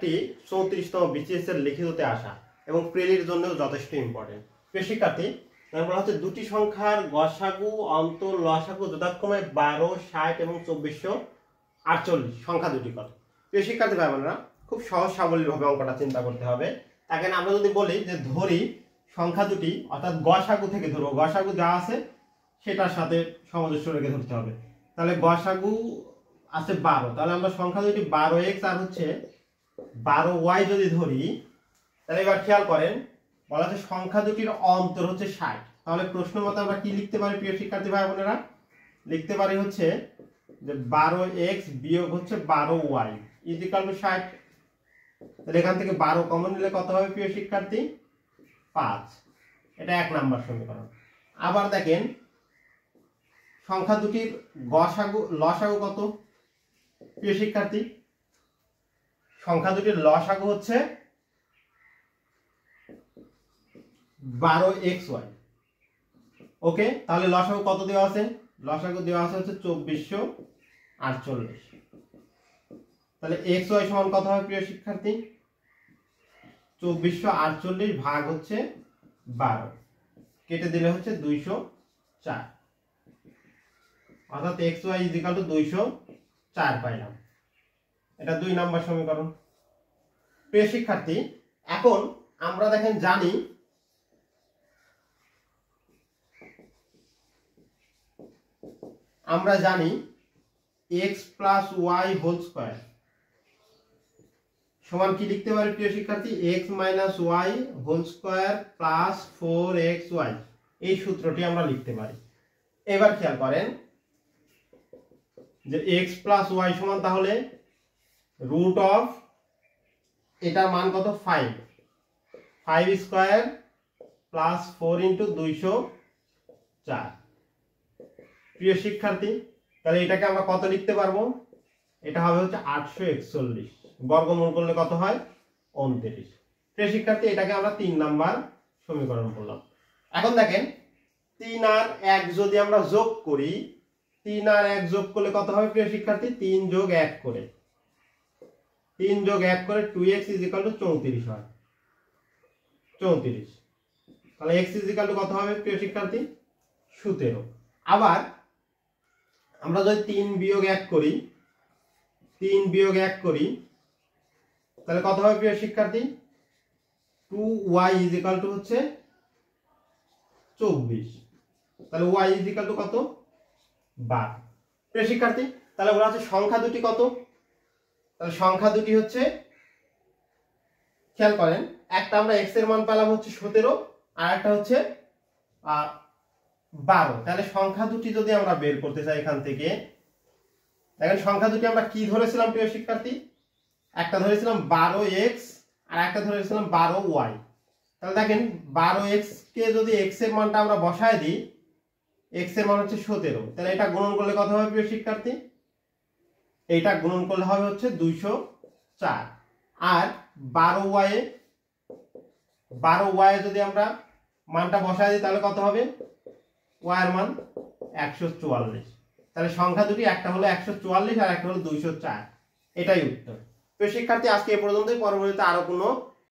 ম্যাথটি 34তম BCS এর লিখিততে আসা এবং প্রেলির জন্য যথেষ্ট ইম্পর্টেন্ট। প্রিয় শিক্ষার্থী, বলা হচ্ছে দুটি সংখ্যার গসাগু অন্তর লসাগু যথাক্রমে 12, 60 এবং 2448 সংখ্যা দুটি কত? প্রিয় শিক্ষার্থী ভাই বোনেরা, খুব সহজ সাবলীলভাবে অঙ্কটা চিন্তা করতে হবে। এখন আমরা যদি বলি যে ধরি সংখ্যা দুটি, অর্থাৎ গসাগু থেকে ধরবো, গসাগু যা আছে সেটার সাথে সামঞ্জস্য রেখে ধরতে হবে। তাহলে গসাগু আছে 12, তাহলে আমরা সংখ্যা দুটি 12x আর হচ্ছে 12y যদি ধরি, তাহলে এবার খেয়াল করেন বলা আছে সংখ্যা দুটির অন্তর হচ্ছে 60। তাহলে প্রশ্ন মতো আমরা কি লিখতে পারি প্রিয় শিক্ষার্থী ভাই বোনেরা? লিখতে পারি হচ্ছে যে 12x বিয়োগ হচ্ছে 12y ইকুয়াল টু 60। তাহলে এখান থেকে 12 কমন নিলে কত হবে প্রিয় শিক্ষার্থী? 5। এটা 1 নাম্বার সমীকরণ। আবার দেখেন সংখ্যা দুটির গসাগু লসাগু কত প্রিয় শিক্ষার্থী? সংখ্যা দুটির লসাগু হচ্ছে 12xy। ওকে, তাহলে লসাগু কত দেওয়া আছে? লসাগু দেওয়া আছে হচ্ছে 2448। তাহলে xy সমান কত হবে প্রিয় শিক্ষার্থী? 2448 ভাগ হচ্ছে 12, কেটে দিলে হচ্ছে 204, অর্থাৎ xy ইকুয়াল টু 204 পাইলাম। এটা 2 নাম্বার সমীকরণ। প্রিয় শিক্ষার্থী, এখন আমরা দেখেন জানি x plus y whole square সমান কি লিখতে পারি প্রিয় শিক্ষার্থী? x minus y whole square plus 4xy, এই সূত্রটি আমরা লিখতে পারি। এবার খেয়াল করেন যে x প্লাস y সমান তাহলে রুট অফ, এটার মান কত? 5 স্কয়ার প্লাস 4 ইন্টু 204। প্রিয় শিক্ষার্থী, তাহলে এটাকে আমরা কত লিখতে পারবো? এটা হবে হচ্ছে 841, বর্গমূল করলে কত হয়? 29। প্রিয় শিক্ষার্থী, এটাকে আমরা 3 নাম্বার সমীকরণ বললাম। এখন দেখেন 3 আর 1 যদি আমরা যোগ করি, 3 আর 1 যোগ করলে কত হবে প্রিয় শিক্ষার্থী? 3 যোগ 1 করে 2x ইকুয়াল টু 34 হয়। 34, তাহলে x ইকুয়াল টু কত হবে প্রিয় শিক্ষার্থী? 17। আবার আমরা যদি 3 বিয়োগ 1 করি, তাহলে কত হবে প্রিয় শিক্ষার্থী? 2y ইকুয়াল টু হচ্ছে 24। তাহলে y ইকুয়াল টু কত? 12। প্রিয় শিক্ষার্থী, তাহলে বলা আছে সংখ্যা দুটি কত? তাহলে সংখ্যা দুটি হচ্ছে, খেয়াল করেন, একটা আমরা x এর মান পেলাম হচ্ছে 17 আর একটা হচ্ছে 12। তাহলে সংখ্যা দুটি যদি আমরা বের করতে চাই এখান থেকে, দেখেন সংখ্যা দুটি আমরা কি ধরেছিলাম প্রিয় শিক্ষার্থী? একটা ধরেছিলাম 12x আর একটা ধরেছিলাম 12y। তাহলে দেখেন 12x কে যদি x এর মানটা আমরা বসায় দিই, x এর মান হচ্ছে 17, তাহলে এটা গুণন করলে কত হবে প্রিয় শিক্ষার্থী? এইটা গুণন করলে হবে হচ্ছে 204। আর 12y যদি আমরা মানটা বসায় দিই, তাহলে কত হবে? y এর মান 144। তাহলে সংখ্যা দুটি একটা হলো 144 আর একটা হলো 204। এটাই উত্তর। তো শিক্ষার্থী, আজকে এ পর্যন্তই। পরবর্তীতে আরো কোনো